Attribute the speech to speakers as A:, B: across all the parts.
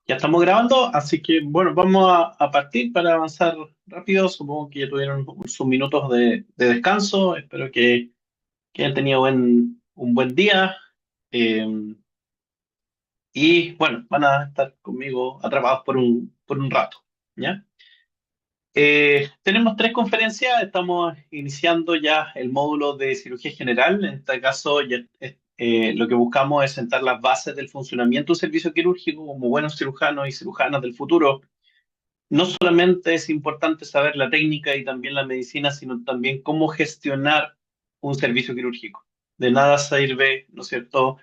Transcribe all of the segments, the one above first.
A: Ya estamos grabando, así que bueno, vamos a partir para avanzar rápido. Supongo que ya tuvieron sus minutos de descanso. Espero que hayan tenido un buen día. Eh, y bueno, van a estar conmigo atrapados por un rato. ¿Ya? Tenemos tres conferencias. Estamos iniciando ya el módulo de cirugía general. En este caso, lo que buscamos es sentar las bases del funcionamiento de un servicio quirúrgico como buenos cirujanos y cirujanas del futuro. No solamente es importante saber la técnica y también la medicina, sino también cómo gestionar un servicio quirúrgico. De nada sirve, ¿no es cierto?,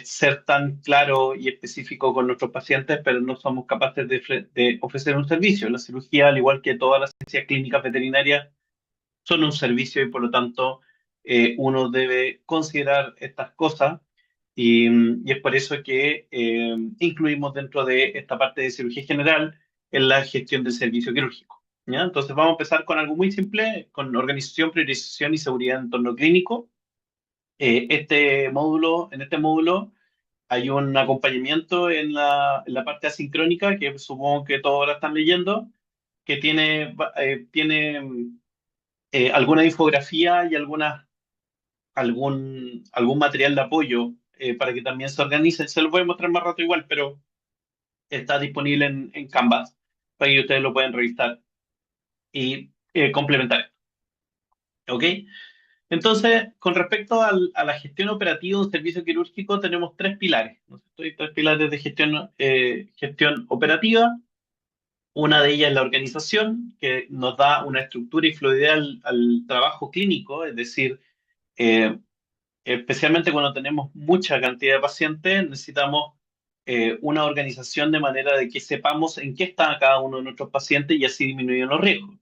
A: ser tan claro y específico con nuestros pacientes, pero no somos capaces de ofrecer un servicio. La cirugía, al igual que todas las ciencias clínicas veterinarias, son un servicio y por lo tanto uno debe considerar estas cosas y es por eso que incluimos dentro de esta parte de cirugía general en la gestión del servicio quirúrgico. ¿Ya? Entonces vamos a empezar con algo muy simple, con organización, priorización y seguridad en entorno clínico. En este módulo hay un acompañamiento en la parte asincrónica que supongo que todos la están leyendo, que tiene alguna infografía y algún material de apoyo para que también se organicen. Se los voy a mostrar más rato igual, pero está disponible en Canvas para que ustedes lo puedan revisar y complementar. ¿Ok? Entonces, con respecto a la gestión operativa de un servicio quirúrgico, tenemos tres pilares, ¿no es cierto? Hay tres pilares de gestión operativa. Una de ellas es la organización, que nos da una estructura y fluidez al trabajo clínico, es decir, eh, especialmente cuando tenemos mucha cantidad de pacientes, necesitamos una organización de manera de que sepamos en qué está cada uno de nuestros pacientes y así disminuir los riesgos.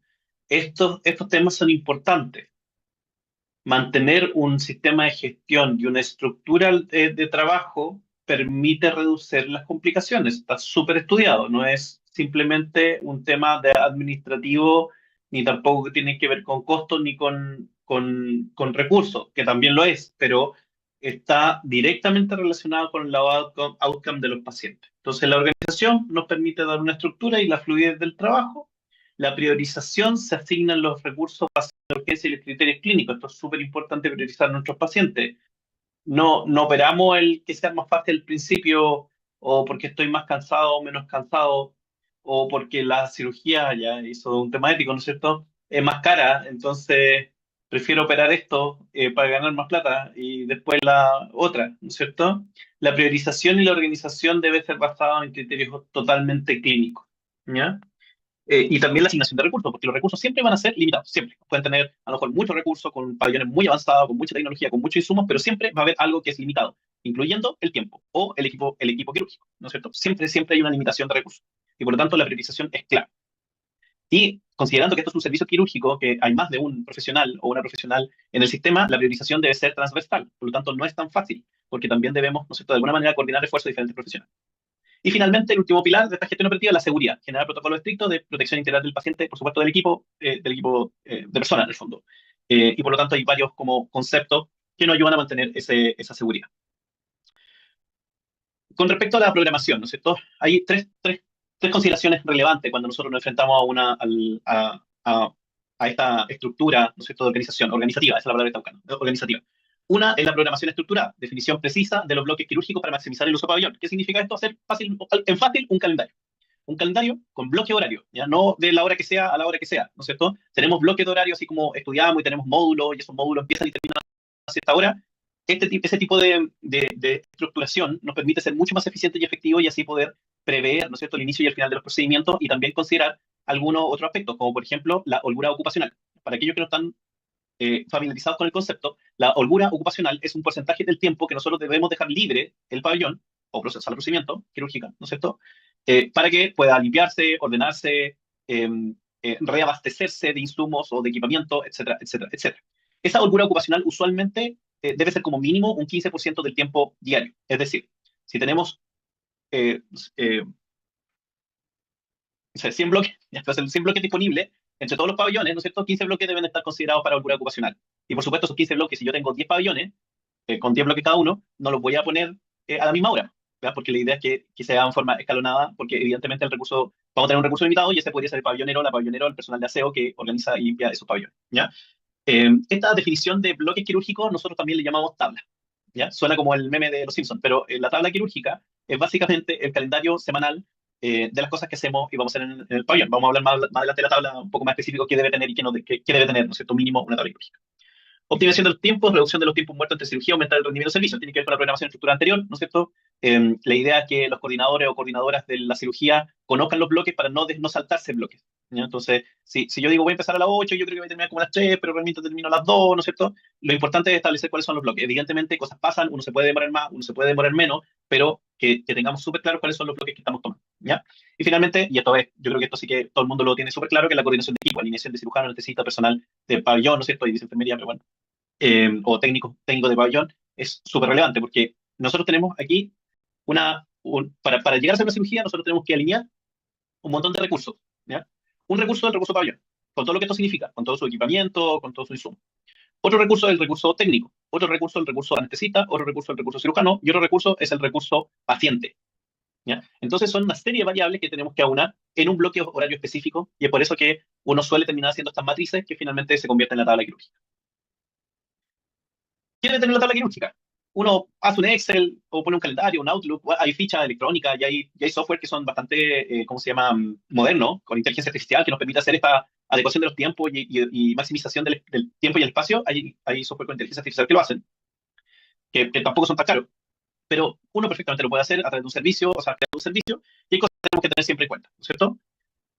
A: Estos temas son importantes. Mantener un sistema de gestión y una estructura de trabajo permite reducir las complicaciones. Está súper estudiado, no es simplemente un tema de administrativo, ni tampoco que tiene que ver con costos ni con recursos, que también lo es, pero está directamente relacionado con el outcome de los pacientes. Entonces, la organización nos permite dar una estructura y la fluidez del trabajo. La priorización se asignan los recursos urgencia y los criterios clínicos. Esto es súper importante priorizar a nuestros pacientes. No operamos el que sea más fácil al principio, o porque estoy más cansado o menos cansado, o porque la cirugía, ya hizo un tema ético, ¿no es cierto?, es más cara, entonces prefiero operar esto para ganar más plata y después la otra, ¿no es cierto? La priorización y la organización debe ser basada en criterios totalmente clínicos. ¿Ya? Y también la asignación de recursos, porque los recursos siempre van a ser limitados, siempre. Pueden tener a lo mejor muchos recursos, con pabellones muy avanzados, con mucha tecnología, con muchos insumos, pero siempre va a haber algo que es limitado, incluyendo el tiempo o el equipo quirúrgico, ¿no es cierto? Siempre hay una limitación de recursos. Y por lo tanto la priorización es clave. Y considerando que esto es un servicio quirúrgico, que hay más de un profesional o una profesional en el sistema, la priorización debe ser transversal. Por lo tanto, no es tan fácil, porque también debemos, ¿no es cierto?, de alguna manera coordinar esfuerzos de diferentes profesionales. Y finalmente, el último pilar de esta gestión operativa es la seguridad. Generar protocolos estrictos de protección integral del paciente, por supuesto del equipo de personas, en el fondo. Y por lo tanto, hay varios como conceptos que nos ayudan a mantener esa seguridad. Con respecto a la programación, ¿no es cierto? Hay tres consideraciones relevantes cuando nosotros nos enfrentamos a esta estructura, ¿no es cierto?, de organizativa, esa es la palabra que está buscando, organizativa. Una es la programación estructurada, definición precisa de los bloques quirúrgicos para maximizar el uso de pabellón. ¿Qué significa esto? Hacer fácil un calendario. Un calendario con bloque horario, ya no de la hora que sea a la hora que sea, ¿no es cierto? Tenemos bloques de horario así como estudiamos y tenemos módulos y esos módulos empiezan y terminan a cierta hora. Ese tipo de estructuración nos permite ser mucho más eficiente y efectivo y así poder prever, ¿no es cierto?, el inicio y el final de los procedimientos y también considerar algunos otros aspectos, como por ejemplo la holgura ocupacional. Para aquellos que no están familiarizados con el concepto, la holgura ocupacional es un porcentaje del tiempo que nosotros debemos dejar libre el pabellón o procesar el procedimiento quirúrgico, ¿no es cierto?, para que pueda limpiarse, ordenarse, reabastecerse de insumos o de equipamiento, etcétera, etcétera, etcétera. Esa holgura ocupacional usualmente debe ser como mínimo un 15% del tiempo diario. Es decir, si tenemos eh, eh, 100 bloques, entonces 100 bloques disponibles entre todos los pabellones, ¿no es cierto? 15 bloques deben estar considerados para holgura ocupacional. Y por supuesto, esos 15 bloques, si yo tengo 10 pabellones, con 10 bloques cada uno, no los voy a poner a la misma hora. ¿ya? Porque la idea es que se haga en forma escalonada, porque evidentemente vamos a tener un recurso limitado y ese podría ser el pabellonero, la pabellonero, el personal de aseo que organiza y limpia esos pabellones, ¿ya? Esta definición de bloque quirúrgico nosotros también le llamamos tabla, ¿ya? Suena como el meme de los Simpsons, pero la tabla quirúrgica es básicamente el calendario semanal de las cosas que hacemos y vamos a hacer en el pabellón. Vamos a hablar más adelante de la tabla un poco más específico qué debe tener y qué debe tener, ¿no es cierto? Mínimo una tabla quirúrgica. Optimización de los tiempos, reducción de los tiempos muertos entre cirugía, aumentar el rendimiento del servicio. Tiene que ver con la programación estructural anterior, ¿no es cierto? La idea es que los coordinadores o coordinadoras de la cirugía conozcan los bloques para no saltarse bloques, ¿ya? Entonces, si yo digo voy a empezar a las 8, yo creo que voy a terminar como a las 3, pero realmente termino a las 2, ¿no es cierto? Lo importante es establecer cuáles son los bloques. Evidentemente, cosas pasan, uno se puede demorar más, uno se puede demorar menos, pero que tengamos súper claro cuáles son los bloques que estamos tomando, ¿ya? Y finalmente, y esto es, yo creo que esto sí que todo el mundo lo tiene súper claro, que es la coordinación de equipo, alineación de cirujano, anestesista, personal de pabellón, ¿no es cierto? Y de enfermería, pero bueno, o técnico de pabellón, es súper relevante porque nosotros tenemos aquí para llegar a hacer una cirugía, nosotros tenemos que alinear un montón de recursos, ¿ya? Un recurso es el recurso pabellón, con todo lo que esto significa, con todo su equipamiento, con todo su insumo. Otro recurso es el recurso técnico, otro recurso es el recurso anestesista, otro recurso es el recurso cirujano y otro recurso es el recurso paciente, ¿ya? Entonces son una serie de variables que tenemos que aunar en un bloque horario específico y es por eso que uno suele terminar haciendo estas matrices que finalmente se convierten en la tabla quirúrgica. ¿Quiere tener la tabla quirúrgica? Uno hace un Excel o pone un calendario, un Outlook, hay fichas electrónicas y hay software que son bastante, ¿cómo se llama?, modernos, con inteligencia artificial, que nos permite hacer esta adecuación de los tiempos y maximización del tiempo y el espacio. Hay software con inteligencia artificial que lo hacen, que tampoco son tan caros, pero uno perfectamente lo puede hacer a través de un servicio, o sea, crear un servicio, y hay cosas que tenemos que tener siempre en cuenta, ¿no es cierto?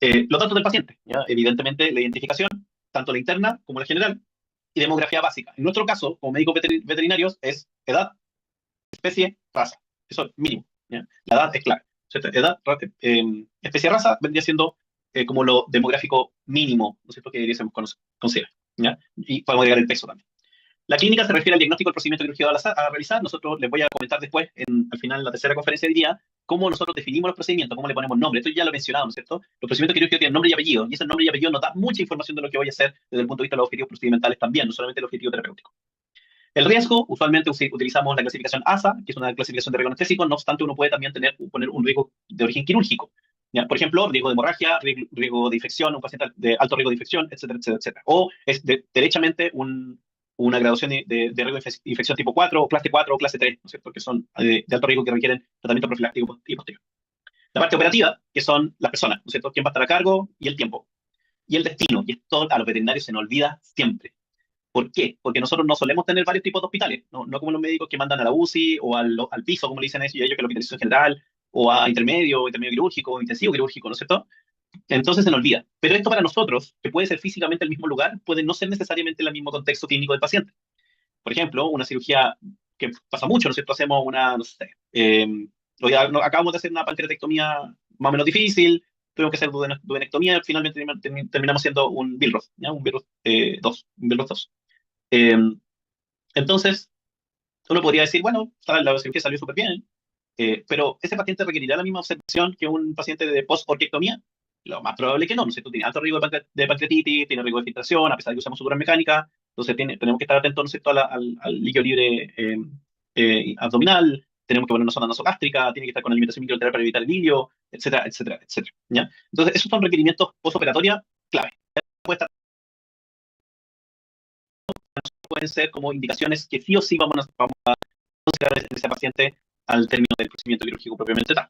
A: Los datos del paciente, ¿ya? Evidentemente la identificación, tanto la interna como la general, y demografía básica. En nuestro caso, como médicos veterinarios, es edad, especie, raza. Eso es mínimo, ¿ya? La edad es clave, ¿cierto? Edad, especie, raza vendría siendo como lo demográfico mínimo, ¿no es cierto?, que deberíamos considerar, ¿ya? Y podemos agregar el peso también. La clínica se refiere al diagnóstico del procedimiento quirúrgico a realizar. Nosotros les voy a comentar después, al final, en la tercera conferencia de día, cómo nosotros definimos los procedimientos, cómo le ponemos nombre. Esto ya lo he mencionado, ¿no es cierto? Los procedimientos quirúrgicos tienen nombre y apellido, y ese nombre y apellido nos da mucha información de lo que voy a hacer desde el punto de vista de los objetivos procedimentales también, no solamente el objetivo terapéutico. El riesgo, usualmente utilizamos la clasificación ASA, que es una clasificación de riesgo anestésico, no obstante uno puede también poner un riesgo de origen quirúrgico, ¿ya? Por ejemplo, riesgo de hemorragia, riesgo de infección, un paciente de alto riesgo de infección, etcétera, etcétera, etcétera. O es derechamente una graduación de riesgo de infección tipo 4, o clase 4 o clase 3, ¿no es cierto?, que son de alto riesgo que requieren tratamiento profiláctico y posterior. La parte operativa, que son las personas, ¿no es cierto?, quién va a estar a cargo y el tiempo. Y el destino, y esto a los veterinarios se nos olvida siempre. ¿Por qué? Porque nosotros no solemos tener varios tipos de hospitales, no como los médicos que mandan a la UCI o al piso, como le dicen ellos, que es la hospitalización general, o a intermedio quirúrgico, intensivo quirúrgico, ¿no es cierto? Entonces se nos olvida. Pero esto para nosotros, que puede ser físicamente el mismo lugar, puede no ser necesariamente el mismo contexto clínico del paciente. Por ejemplo, una cirugía que pasa mucho, ¿no es cierto? Hacemos una, no sé, acabamos de hacer una pancreatectomía más o menos difícil, tuvimos que hacer duodenectomía, finalmente terminamos siendo un Billroth, ¿ya? Un Billroth 2, un Billroth 2. Eh, entonces, uno podría decir, bueno, la cirugía salió súper bien, pero ¿ese paciente requerirá la misma observación que un paciente de post-orquiectomía? Lo más probable que no, ¿no es cierto? Tiene alto riesgo de pancreatitis, tiene riesgo de filtración, a pesar de que usamos suturas mecánicas, entonces tenemos que estar atentos, ¿no es cierto?, al líquido libre abdominal, tenemos que poner una sonda nasogástrica, tiene que estar con alimentación microarterial para evitar el hilio, etcétera, etcétera, etcétera, ¿ya? Entonces, esos son requerimientos postoperatorios clave. Pueden ser como indicaciones que sí o sí vamos a considerar en ese paciente al término del procedimiento quirúrgico propiamente tal.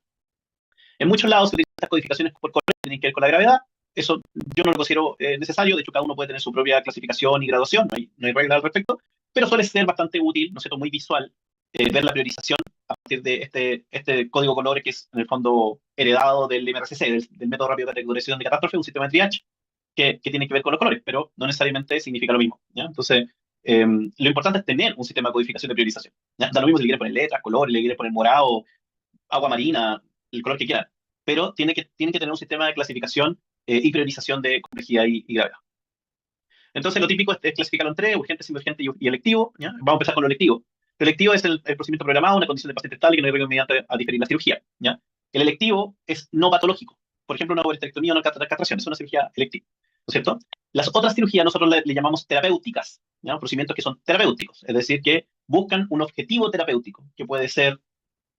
A: En muchos lados se utilizan estas codificaciones por colores que tienen que ver con la gravedad. Eso yo no lo considero necesario. De hecho, cada uno puede tener su propia clasificación y graduación. No hay regla al respecto. Pero suele ser bastante útil, ¿no es cierto?, muy visual, ver la priorización a partir de este código colores que es, en el fondo, heredado del MRCC, del método rápido de categorización de catástrofe, un sistema de triage que tiene que ver con los colores, pero no necesariamente significa lo mismo, ¿ya? Entonces, lo importante es tener un sistema de codificación de priorización, ¿ya? Da lo mismo si le quiere poner letras, colores, le quiere poner morado, agua marina, el color que quiera, pero tiene que tener un sistema de clasificación y priorización de complejidad y gravedad. Entonces, lo típico es clasificarlo en tres: urgente, semi-urgente y electivo, ¿ya? Vamos a empezar con lo electivo. Lo electivo es el procedimiento programado, una condición de paciente estable que no hay riesgo inmediato a diferir la cirugía, ¿ya? El electivo es no patológico. Por ejemplo, una ovarectomía o una castración es una cirugía electiva, ¿no es cierto? Las otras cirugías nosotros le llamamos terapéuticas, ¿ya? Procedimientos que son terapéuticos, es decir, que buscan un objetivo terapéutico, que puede ser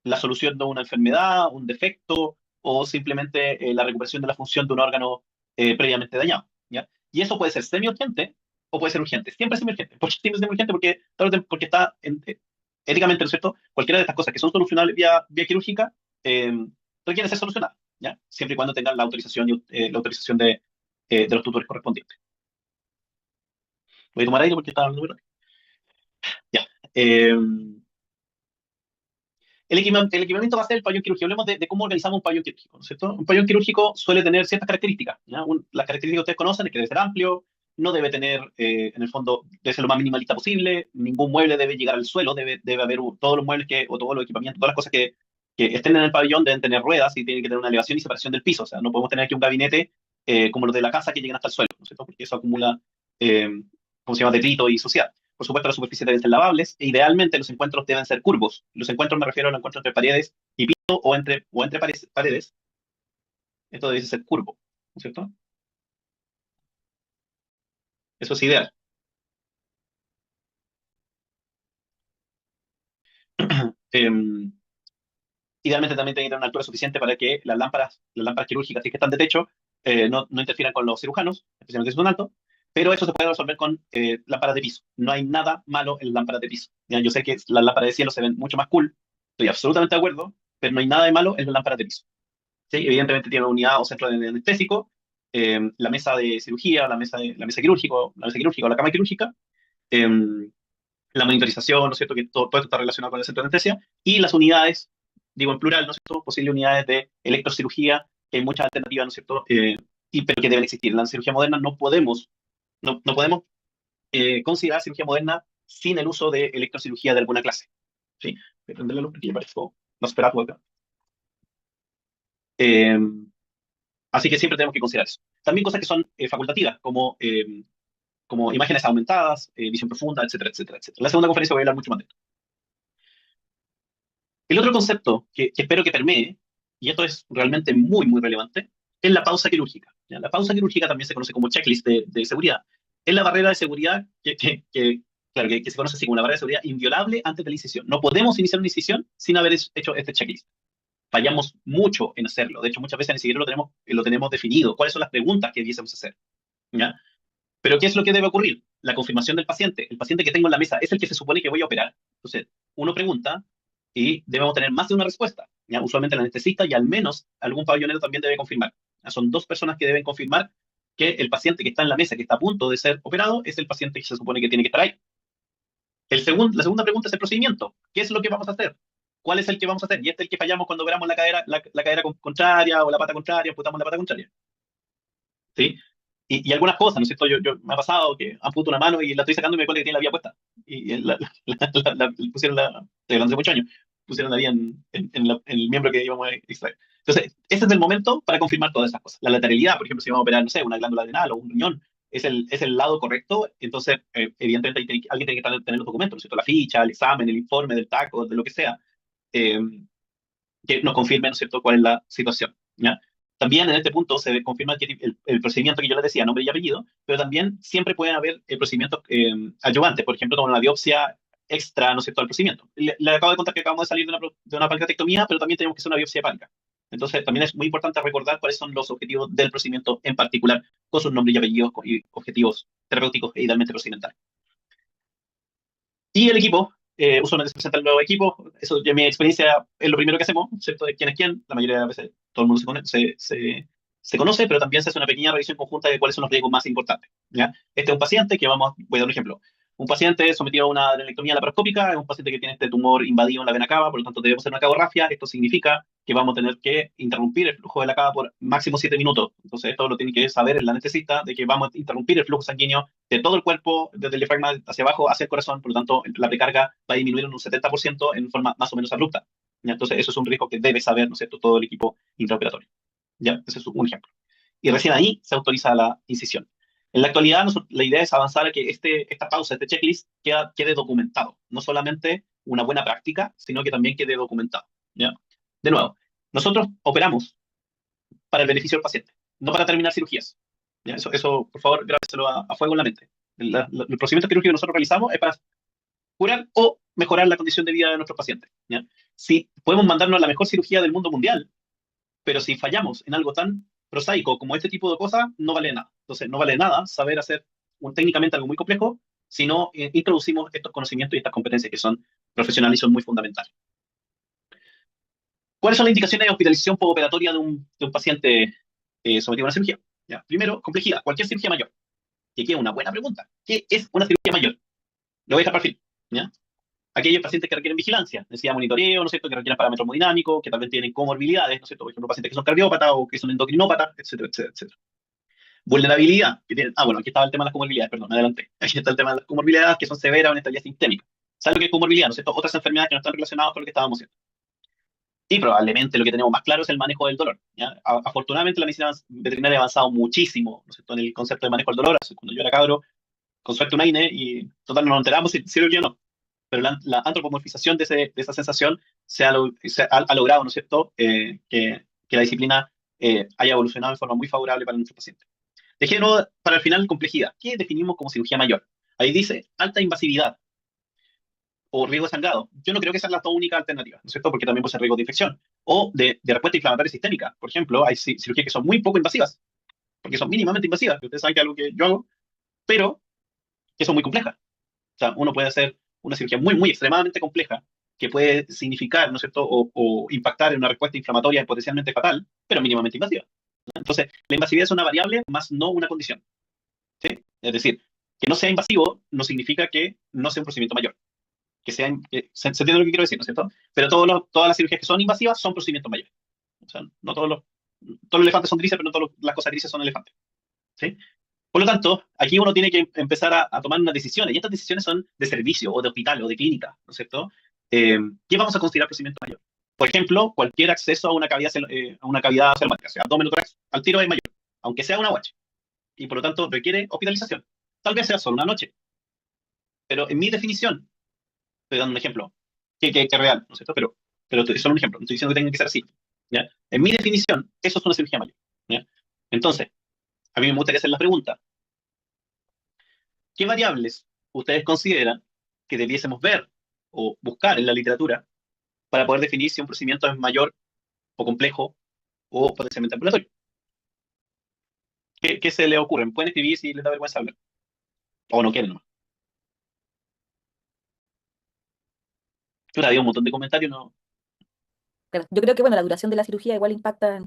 A: la solución de una enfermedad, un defecto o simplemente la recuperación de la función de un órgano previamente dañado. ¿Ya? Y eso puede ser semi-urgente o puede ser urgente. Siempre semi-urgente. ¿Por qué siempre semi-urgente? Porque está éticamente, ¿no es cierto? Cualquiera de estas cosas que son solucionables vía quirúrgica eh, requieren ser solucionadas, ¿ya? Siempre y cuando tengan la autorización de los tutores correspondientes. Voy a tomar aire porque está hablando muy rápido. Ya. El equipamiento va a ser el pabellón quirúrgico. Hablemos de cómo organizamos un pabellón quirúrgico, ¿no es cierto? Un pabellón quirúrgico suele tener ciertas características, ¿ya? Las características que ustedes conocen es que debe ser amplio, no debe tener, en el fondo, debe ser lo más minimalista posible, ningún mueble debe llegar al suelo, debe haber todos los muebles o todos los equipamientos, todas las cosas que estén en el pabellón deben tener ruedas y tienen que tener una elevación y separación del piso. O sea, no podemos tener aquí un gabinete como los de la casa que llegan hasta el suelo, ¿no es cierto? Porque eso acumula, eh, ¿cómo se llama?, detrito y suciedad. Por supuesto, las superficies deben ser lavables e idealmente los encuentros deben ser curvos. Los encuentros me refiero al encuentro entre paredes y piso o entre paredes. Esto debe ser curvo, ¿no es cierto? Eso es ideal. Eh, Idealmente también tiene que tener una altura suficiente para que las lámparas quirúrgicas, si es que están de techo, no interfieran con los cirujanos, especialmente si son altos, pero eso se puede resolver con lámparas de piso. No hay nada malo en las lámparas de piso. Ya, yo sé que las lámparas de cielo se ven mucho más cool, estoy absolutamente de acuerdo, pero no hay nada de malo en las lámparas de piso. ¿Sí? Evidentemente tiene una unidad o centro de anestésico, la mesa de cirugía, la mesa quirúrgica o la cama quirúrgica, eh, la monitorización, ¿no es cierto? Que todo esto está relacionado con el centro de anestesia, y las unidades, digo en plural, ¿no es cierto? Posibles unidades de electrocirugía, que hay muchas alternativas, ¿no es cierto? Pero que deben existir. En la cirugía moderna no podemos considerar cirugía moderna sin el uso de electrocirugía de alguna clase. ¿Sí? Voy a prender la luz porque ya parezco Nosferatu acá. Eh, Así que siempre tenemos que considerar eso. También cosas que son facultativas, como imágenes aumentadas, visión profunda, etcétera, etcétera, etcétera. En la segunda conferencia voy a hablar mucho más de esto. El otro concepto que espero que permee, y esto es realmente muy, muy relevante, es la pausa quirúrgica. ¿Ya? La pausa quirúrgica también se conoce como checklist de seguridad. Es la barrera de seguridad claro, que se conoce así como la barrera de seguridad inviolable antes de la incisión. No podemos iniciar una incisión sin haber hecho este checklist. Fallamos mucho en hacerlo. De hecho, muchas veces ni siquiera lo tenemos definido. ¿Cuáles son las preguntas que debiésemos hacer? ¿Ya? Pero ¿qué es lo que debe ocurrir? La confirmación del paciente. El paciente que tengo en la mesa es el que se supone que voy a operar. Entonces, uno pregunta y debemos tener más de una respuesta. ¿Ya? Usualmente el anestesista y al menos algún pabellonero también debe confirmar. ¿Ya? Son dos personas que deben confirmar que el paciente que está en la mesa, que está a punto de ser operado, es el paciente que se supone que tiene que estar ahí. La segunda pregunta es el procedimiento. ¿Qué es lo que vamos a hacer? ¿Cuál es el que vamos a hacer? Y este es el que fallamos cuando operamos la cadera contraria o la pata contraria, amputamos la pata contraria. ¿Sí? Y algunas cosas, ¿no es cierto? Me ha pasado que amputo una mano y la estoy sacando y me doy cuenta que tiene la vía puesta. Y pusieron estoy hablando hace muchos años, pusieron la vía en el miembro que íbamos a extraer. Entonces, ese es el momento para confirmar todas esas cosas. La lateralidad, por ejemplo, si vamos a operar, no sé, una glándula adrenal o un riñón, es el lado correcto, entonces, evidentemente, alguien tiene que tener los documentos, ¿no es cierto? La ficha, el examen, el informe del TAC de lo que sea. eh, que nos confirme, ¿no es cierto?, cuál es la situación. ¿Ya? También en este punto se confirma que el procedimiento que yo les decía, nombre y apellido, pero también siempre pueden haber procedimientos adyuvantes, por ejemplo, como una biopsia extra, ¿no es cierto?, al procedimiento. Le acabo de contar que acabamos de salir de una pancreatectomía, pero también tenemos que hacer una biopsia hepática. Entonces, también es muy importante recordar cuáles son los objetivos del procedimiento en particular, con sus nombres y apellidos y objetivos terapéuticos e idealmente procedimentales. Y el equipo, usualmente se presenta el nuevo equipo, eso ya mi experiencia es lo primero que hacemos, ¿cierto? De quién es quién, la mayoría de las veces todo el mundo se conoce, pero también se hace una pequeña revisión conjunta de cuáles son los riesgos más importantes, ¿ya? Este es un paciente voy a dar un ejemplo, un paciente sometido a una adrenectomía laparoscópica, es un paciente que tiene este tumor invadido en la vena cava, por lo tanto debemos hacer una cavografia, esto significa que vamos a tener que interrumpir el flujo de la cava por máximo 7 minutos, entonces esto lo tiene que saber el anestesista, de que vamos a interrumpir el flujo sanguíneo de todo el cuerpo, desde el diafragma hacia abajo, hacia el corazón, por lo tanto, la precarga va a disminuir en un 70% en forma más o menos abrupta. ¿Ya? Entonces, eso es un riesgo que debe saber, ¿no es cierto?, todo el equipo intraoperatorio. ¿Ya? Ese es un ejemplo. Y recién ahí se autoriza la incisión. En la actualidad, la idea es avanzar a que esta pausa, este checklist, quede documentado. No solamente una buena práctica, sino que también quede documentado. ¿Ya? De nuevo, nosotros operamos para el beneficio del paciente, no para terminar cirugías. ¿Ya? Eso, por favor, grábeselo a fuego en la mente. El procedimiento quirúrgico que nosotros realizamos es para curar o mejorar la condición de vida de nuestros pacientes. ¿Ya? Si podemos mandarnos a la mejor cirugía del mundo mundial, pero si fallamos en algo tan prosaico como este tipo de cosas, no vale nada. Entonces, no vale nada saber hacer técnicamente algo muy complejo si no introducimos estos conocimientos y estas competencias que son profesionales y son muy fundamentales. ¿Cuáles son las indicaciones de hospitalización postoperatoria de un paciente sometido a una cirugía? ¿Ya? Primero, complejidad. Cualquier cirugía mayor. Que aquí es una buena pregunta. ¿Qué es una cirugía mayor? Lo voy a dejar para el fin. ¿Ya? Aquellos pacientes que requieren vigilancia, necesidad de monitoreo, ¿no es cierto?, que requieren parámetros hemodinámicos, que tal vez tienen comorbilidades, ¿no es cierto?, por ejemplo, pacientes que son cardiópatas o que son endocrinópatas, etcétera, etcétera, etcétera. Vulnerabilidad, que tienen, bueno, aquí estaba el tema de las comorbilidades, perdón, me adelanté. Aquí está el tema de las comorbilidades que son severas o inestabilidad sistémica. ¿Sabes lo que es comorbilidad, no es cierto? Otras enfermedades que no están relacionadas con lo que estábamos haciendo. Y probablemente lo que tenemos más claro es el manejo del dolor. ¿Ya? Afortunadamente la medicina veterinaria ha avanzado muchísimo, ¿no es cierto?, en el concepto de manejo del dolor. Cuando yo era cabro, con suerte una INE y total no nos enteramos si sirve o no. Pero la antropomorfización de esa sensación ha logrado, ¿no es cierto?, que la disciplina haya evolucionado de forma muy favorable para nuestros pacientes. Dejé de nuevo para el final complejidad. ¿Qué definimos como cirugía mayor? Ahí dice alta invasividad o riesgo de sangrado. Yo no creo que esa es la única alternativa, ¿no es cierto?, porque también puede ser riesgo de infección o de respuesta inflamatoria sistémica. Por ejemplo, hay cirugías que son muy poco invasivas, porque son mínimamente invasivas, que ustedes saben que es algo que yo hago, pero que son muy complejas. O sea, uno puede hacer una cirugía muy, muy extremadamente compleja que puede significar, ¿no es cierto?, o impactar en una respuesta inflamatoria potencialmente fatal, pero mínimamente invasiva. Entonces, la invasividad es una variable, más no una condición. ¿Sí? Es decir, que no sea invasivo no significa que no sea un procedimiento mayor. Se entiende lo que quiero decir, ¿no es cierto? Pero todas las cirugías que son invasivas son procedimientos mayores. O sea, no todos los elefantes son grises, pero no todas las cosas grises son elefantes. ¿Sí? Por lo tanto, aquí uno tiene que empezar a tomar unas decisiones, y estas decisiones son de servicio, o de hospital, o de clínica, ¿no es cierto? ¿Qué vamos a considerar procedimiento mayor? Por ejemplo, cualquier acceso a una cavidad selmática, sea abdomen o tórax, al tiro es mayor, aunque sea una UH, y por lo tanto requiere hospitalización. Tal vez sea solo una noche, pero en mi definición, estoy dando un ejemplo, que es real, ¿no es cierto? Pero es solo un ejemplo, no estoy diciendo que tenga que ser así, ¿ya? En mi definición, eso es una cirugía mayor, ¿ya? Entonces, a mí me gustaría hacer la pregunta, ¿qué variables ustedes consideran que debiésemos ver o buscar en la literatura para poder definir si un procedimiento es mayor o complejo o potencialmente ambulatorio? ¿Qué se les ocurre? ¿Pueden escribir si les da vergüenza hablar? O no quieren nomás. Había un montón de comentarios, ¿no?
B: Claro, yo creo que, bueno, la duración de la cirugía igual impacta,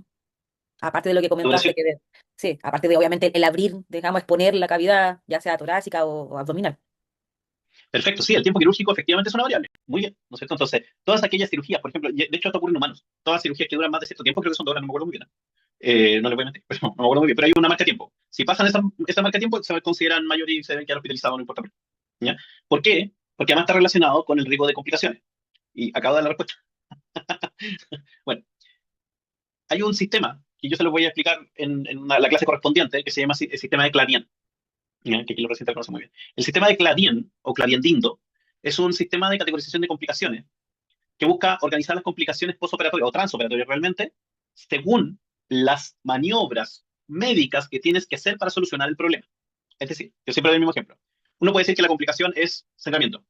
B: aparte de lo que comentaste,
A: Duración.
B: sí, aparte de obviamente el abrir, digamos, exponer la cavidad, ya sea torácica o abdominal.
A: Perfecto, sí, el tiempo quirúrgico efectivamente es una variable. Muy bien, ¿no es cierto? Entonces, todas aquellas cirugías, por ejemplo, de hecho esto ocurre en humanos, todas las cirugías que duran más de cierto tiempo, creo que son 2 horas, no me acuerdo muy bien. No le voy a mentir, pero no me acuerdo muy bien, pero hay una marca de tiempo. Si pasan esa marca de tiempo, se consideran mayores y se deben quedar hospitalizados, no importa. ¿Ya? ¿Por qué? Porque además está relacionado con el riesgo de complicaciones. Y acabo de dar la respuesta. Bueno, hay un sistema que yo se lo voy a explicar en la clase correspondiente, que se llama el sistema de Clarien, ¿ya? Que aquí lo recién conoce muy bien. El sistema de Clarien, o Clarien-Dindo, es un sistema de categorización de complicaciones que busca organizar las complicaciones postoperatorias o transoperatorias realmente, según las maniobras médicas que tienes que hacer para solucionar el problema. Es decir, yo siempre doy el mismo ejemplo. Uno puede decir que la complicación es sangramiento,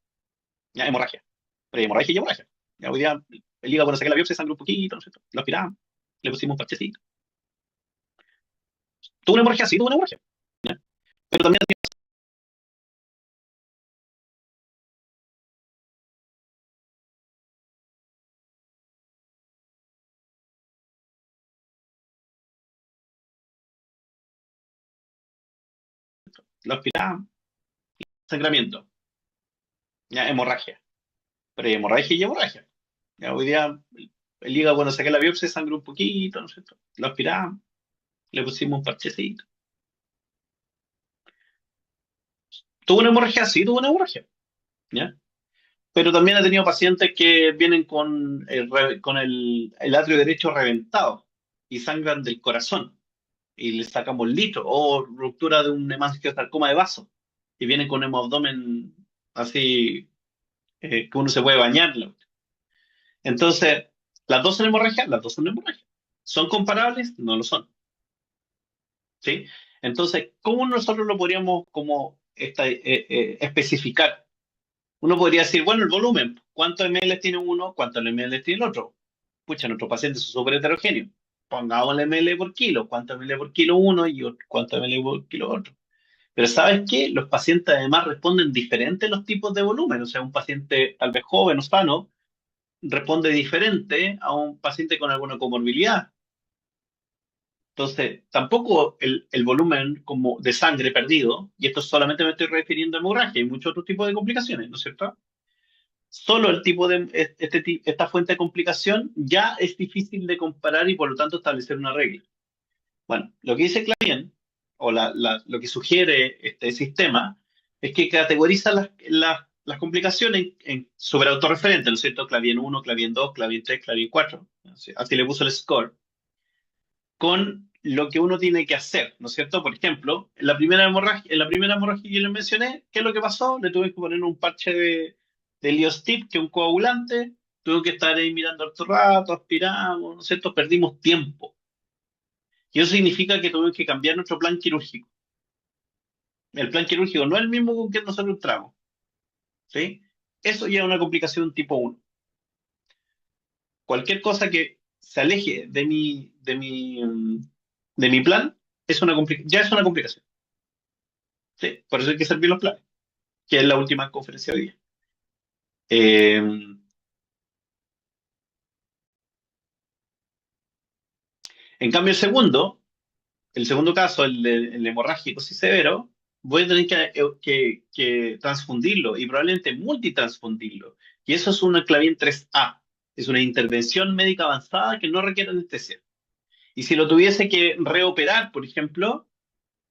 A: ya, hemorragia. Pero hay hemorragia y hemorragia. Ya, hoy día el hígado, cuando saqué la biopsia, sangró un poquito, ¿no es cierto? Lo aspiramos, le pusimos un parchecito. ¿Tuvo una hemorragia? Sí, tuvo una hemorragia. ¿Ya? Pero también lo aspiramos, sangramiento, ya, hemorragia. Pero hay hemorragia y hemorragia. Ya, hoy día el hígado, cuando saqué la biopsia, sangró un poquito, ¿no es cierto? Lo aspiramos, le pusimos un parchecito. ¿Tuvo una hemorragia? Sí, tuvo una hemorragia. ¿Ya? Pero también he tenido pacientes que vienen con el atrio derecho reventado y sangran del corazón y le sacamos litro o ruptura de un hemangiosarcoma de vaso y vienen con hemabdomen así que uno se puede bañar. Entonces, las dos son hemorragias, las dos son hemorragias. ¿Son comparables? No lo son. ¿Sí? Entonces, ¿cómo nosotros lo podríamos como especificar? Uno podría decir, bueno, el volumen, ¿cuántos ml tiene uno? ¿Cuántos ml tiene el otro? Pucha, nuestros pacientes son súper heterogéneos. Pongámosle ml por kilo, ¿cuántos ml por kilo uno y cuántos ml por kilo otro? Pero ¿sabes qué? Los pacientes además responden diferente a los tipos de volumen. O sea, un paciente tal vez joven o sano responde diferente a un paciente con alguna comorbilidad. Entonces, tampoco el volumen como de sangre perdido, y esto solamente me estoy refiriendo a hemorragia, hay muchos otros tipos de complicaciones, ¿no es cierto? Solo el tipo de esta fuente de complicación ya es difícil de comparar y por lo tanto establecer una regla. Bueno, lo que dice Clavien, o lo que sugiere este sistema, es que categoriza las complicaciones sobre autorreferente, ¿no es cierto? Clavien 1, Clavien 2, Clavien 3, Clavien 4. Así le puso el score, con lo que uno tiene que hacer, ¿no es cierto? Por ejemplo, en la primera hemorragia que les mencioné, ¿qué es lo que pasó? Le tuve que poner un parche de Liostip, que es un coagulante, tuve que estar ahí mirando harto rato, aspiramos, ¿no es cierto? Perdimos tiempo. Y eso significa que tuvimos que cambiar nuestro plan quirúrgico. El plan quirúrgico no es el mismo con que nosotros entramos, ¿sí? Eso ya es una complicación tipo uno. Cualquier cosa que se aleje de mi plan ya es una complicación, ¿sí? Por eso hay que servir los planes, que es la última conferencia de hoy día. Eh, en cambio, el segundo caso, el hemorrágico sí severo, voy a tener que transfundirlo y probablemente multitransfundirlo. Y eso es una Clavien 3A. Es una intervención médica avanzada que no requiere anestesia. Y si lo tuviese que reoperar, por ejemplo,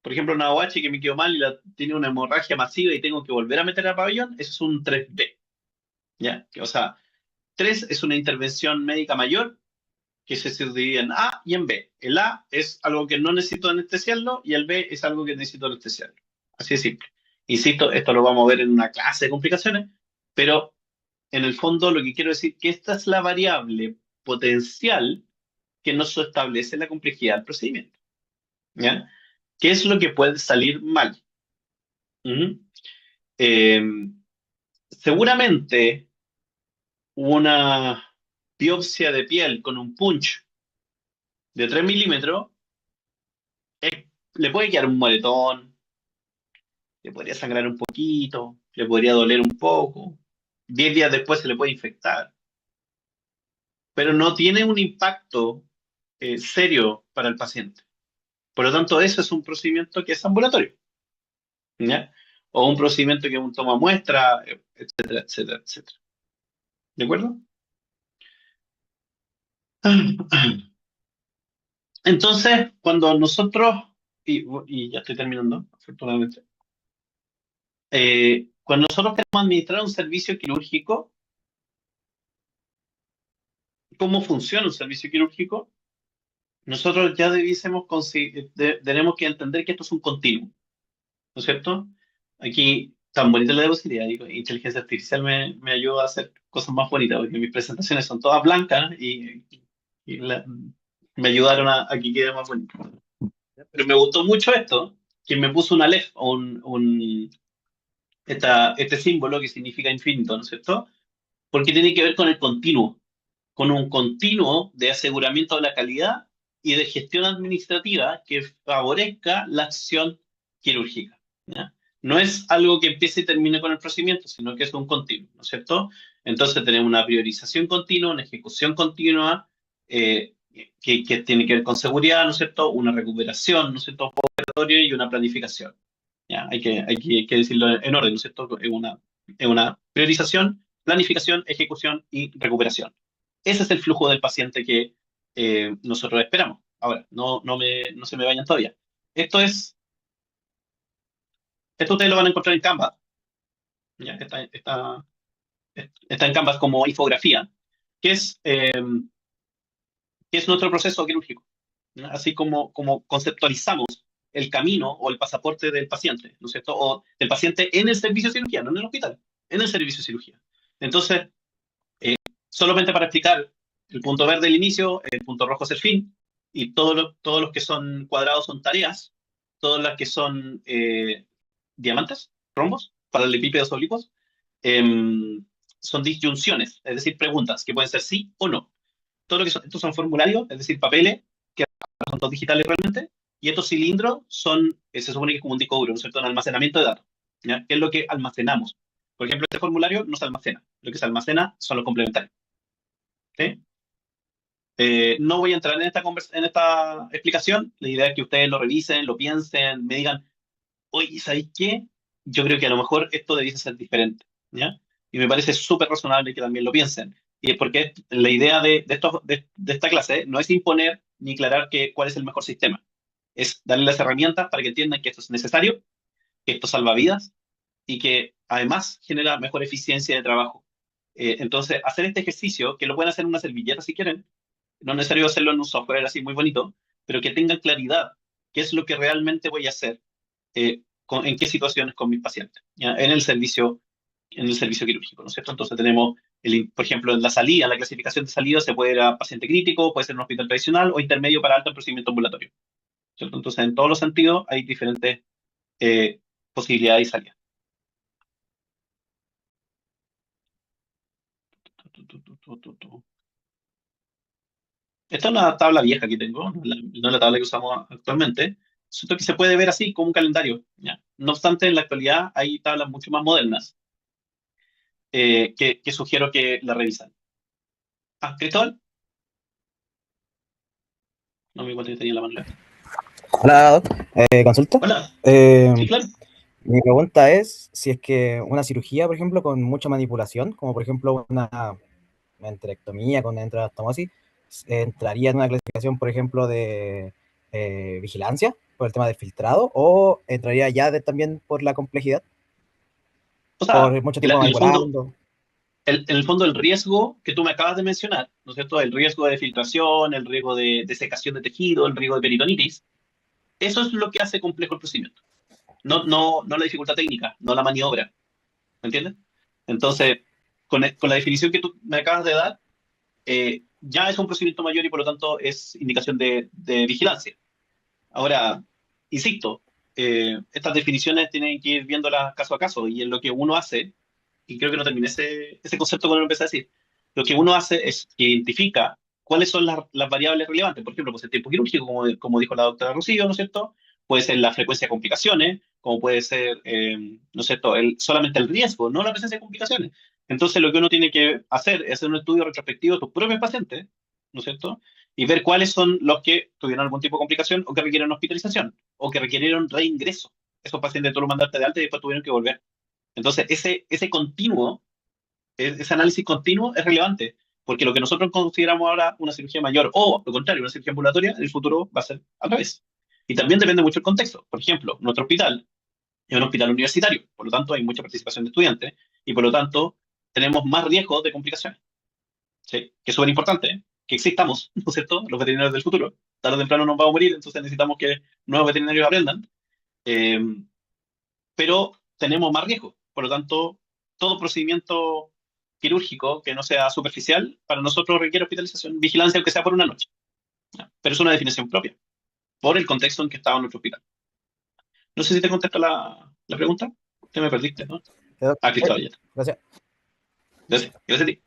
A: una OH que me quedó mal y tiene una hemorragia masiva y tengo que volver a meter al pabellón, eso es un 3B. ¿Ya? O sea, 3 es una intervención médica mayor que se divide en A y en B. El A es algo que no necesito anestesiarlo y el B es algo que necesito anestesiarlo. Así de simple. Insisto, esto lo vamos a ver en una clase de complicaciones, pero en el fondo lo que quiero decir es que esta es la variable potencial que nos establece la complejidad del procedimiento. ¿Ya? ¿Qué es lo que puede salir mal? Ujú. Eh, seguramente una biopsia de piel con un punch de 3 milímetros le puede quedar un moretón, le podría sangrar un poquito, le podría doler un poco, 10 días después se le puede infectar, pero no tiene un impacto serio para el paciente. Por lo tanto, eso es un procedimiento que es ambulatorio, ¿ya? O un procedimiento que es un toma muestra, etcétera, etcétera, etcétera. ¿De acuerdo? Entonces, cuando nosotros, y ya estoy terminando, afortunadamente, cuando nosotros queremos administrar un servicio quirúrgico, ¿cómo funciona un servicio quirúrgico? Nosotros ya tenemos que entender que esto es un continuo, ¿no es cierto? Aquí, tan bonita la posibilidad, digo, inteligencia artificial me ayuda a hacer cosas más bonitas, porque mis presentaciones son todas blancas y me ayudaron a que quede más bonito. Pero me gustó mucho esto, que me puso una Aleph, este símbolo que significa infinito, ¿no es cierto? Porque tiene que ver con el continuo, con un continuo de aseguramiento de la calidad y de gestión administrativa que favorezca la acción quirúrgica. ¿Ya? No es algo que empiece y termine con el procedimiento, sino que es un continuo, ¿no es cierto? Entonces tenemos una priorización continua, una ejecución continua, que tiene que ver con seguridad, ¿no es cierto? Una recuperación, ¿no es cierto? Postoperatorio y una planificación. ¿Ya? Hay que decirlo en orden, ¿no es cierto? Es una priorización, planificación, ejecución y recuperación. Ese es el flujo del paciente que nosotros esperamos. Ahora, no se me vayan todavía. Esto es, esto ustedes lo van a encontrar en Canva. ¿Ya? Está en Canva como infografía, que es, eh, que es nuestro proceso quirúrgico. ¿Ya? Así como conceptualizamos el camino o el pasaporte del paciente, ¿no es cierto? O del paciente en el servicio de cirugía, no en el hospital, en el servicio de cirugía. Entonces, solamente para explicar, el punto verde el inicio, el punto rojo es el fin, y todos los que son cuadrados son tareas, todas las que son diamantes, rombos, paralelepípedos oblicuos, em, son disyunciones, es decir, preguntas que pueden ser sí o no. Todo lo que son, estos son formularios, es decir, papeles, que son todos digitales realmente, y estos cilindros son, se supone que es como un disco duro, ¿no es cierto?, un almacenamiento de datos, ¿ya? ¿Qué es lo que almacenamos? Por ejemplo, este formulario no se almacena, lo que se almacena son los complementarios, ¿sí? No voy a entrar en en esta explicación, la idea es que ustedes lo revisen, lo piensen, me digan, oye, ¿sabéis qué? Yo creo que a lo mejor esto debiese ser diferente, ¿ya? Y me parece súper razonable que también lo piensen. Y es porque la idea de esta clase no es imponer ni aclarar cuál es el mejor sistema. Es darle las herramientas para que entiendan que esto es necesario, que esto salva vidas y que además genera mejor eficiencia de trabajo. Entonces, hacer este ejercicio, que lo pueden hacer en una servilleta si quieren, no es necesario hacerlo en un software así muy bonito, pero que tengan claridad qué es lo que realmente voy a hacer, en qué situaciones con mis pacientes, ¿ya? En el servicio quirúrgico, ¿no es cierto? Entonces tenemos, por ejemplo, en la salida, la clasificación de salida se puede ir a paciente crítico, puede ser un hospital tradicional o intermedio para alta en procedimiento ambulatorio, ¿cierto? Entonces, en todos los sentidos hay diferentes eh, posibilidades y salidas. Esta es una tabla vieja que tengo, no la tabla que usamos actualmente. Siento que se puede ver así como un calendario, ¿ya? No obstante, en la actualidad hay tablas mucho más modernas, que sugiero que la revisen. Ah, Cristóbal, no me acuerdo que tenía la mano levanta.
C: Hola, Doc. Consulta.
A: Hola,
C: Eh,
A: sí, claro.
C: Mi pregunta es si es que una cirugía, por ejemplo, con mucha manipulación, como por ejemplo una enterectomía con enterostomosis, entraría en una clasificación, por ejemplo, de vigilancia por el tema del filtrado, o entraría ya también por la complejidad,
A: O sea,
C: por mucho tiempo
A: en el fondo,
C: manipulando.
A: en el fondo el riesgo que tú me acabas de mencionar, ¿no es cierto? El riesgo de filtración, el riesgo de secación de tejido, el riesgo de peritonitis, eso es lo que hace complejo el procedimiento. No la dificultad técnica, no la maniobra, ¿me entiendes? Entonces, con la definición que tú me acabas de dar, ya es un procedimiento mayor y por lo tanto es indicación de vigilancia. Ahora, insisto, estas definiciones tienen que ir viéndolas caso a caso y en lo que uno hace, y creo que no terminé ese concepto cuando lo empecé a decir, lo que uno hace es que identifica cuáles son las variables relevantes. Por ejemplo, pues el tiempo quirúrgico, como dijo la doctora Rocío, ¿no es cierto? Puede ser la frecuencia de complicaciones, como puede ser, ¿no es cierto?, solamente el riesgo, no la presencia de complicaciones. Entonces, lo que uno tiene que hacer es hacer un estudio retrospectivo de tus propios pacientes, ¿no es cierto? Y ver cuáles son los que tuvieron algún tipo de complicación o que requieren hospitalización o que requirieron reingreso. Esos pacientes tú los mandaste de alta y después tuvieron que volver. Entonces, ese continuo, ese análisis continuo es relevante, porque lo que nosotros consideramos ahora una cirugía mayor o, lo contrario, una cirugía ambulatoria, en el futuro va a ser al revés. Y también depende mucho del contexto. Por ejemplo, nuestro hospital es un hospital universitario, por lo tanto hay mucha participación de estudiantes y por lo tanto tenemos más riesgo de complicaciones. ¿Sí? Que es súper importante, ¿eh? Que existamos, ¿no es cierto? Los veterinarios del futuro. Tarde o temprano nos vamos a morir, entonces necesitamos que nuevos veterinarios aprendan. Eh, pero tenemos más riesgo. Por lo tanto, todo procedimiento quirúrgico que no sea superficial, para nosotros requiere hospitalización, vigilancia, aunque sea por una noche. ¿Ya? Pero es una definición propia, por el contexto en que estaba nuestro hospital. No sé si te contesto la pregunta. Te me perdiste, ¿no? Ah, Cristóbal, ya está.
C: Gracias.
A: Gracias, gracias a ti.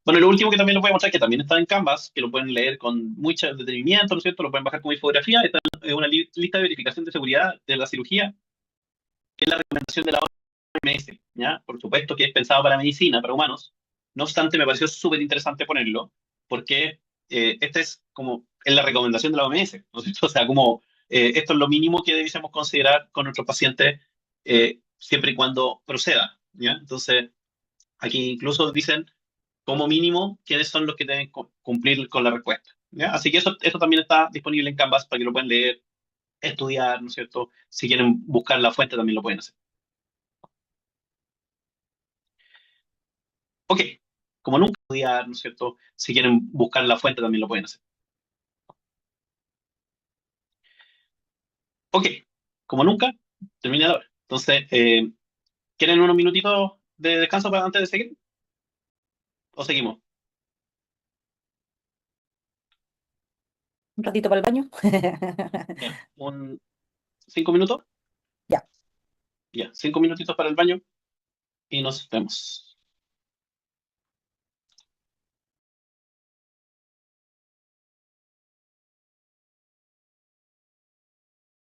A: Bueno, lo último que también les voy a mostrar, que también está en Canvas, que lo pueden leer con mucho detenimiento, ¿no es cierto? Lo pueden bajar como infografía. Está en una lista de verificación de seguridad de la cirugía, que es la recomendación de la OMS, ¿ya? Por supuesto que es pensado para medicina, para humanos. No obstante, me pareció súper interesante ponerlo, porque esta es la recomendación de la OMS, ¿no es cierto? O sea, como esto es lo mínimo que debiésemos considerar con nuestros pacientes, siempre y cuando proceda, ¿ya? Entonces, aquí incluso dicen como mínimo quiénes son los que deben cumplir con la respuesta. ¿Ya? Así que eso también está disponible en Canvas para que lo puedan leer, estudiar, ¿no es cierto? Si quieren buscar la fuente también lo pueden hacer. Ok, como nunca estudiar, ¿no es cierto? Si quieren buscar la fuente también lo pueden hacer. Ok, como nunca, termina la hora. Entonces, ¿quieren unos minutitos de descanso para antes de seguir? ¿O seguimos?
B: Un ratito para el baño.
A: Ya, un 5 minutos.
B: Ya.
A: Ya, 5 minutitos para el baño. y nos vemos.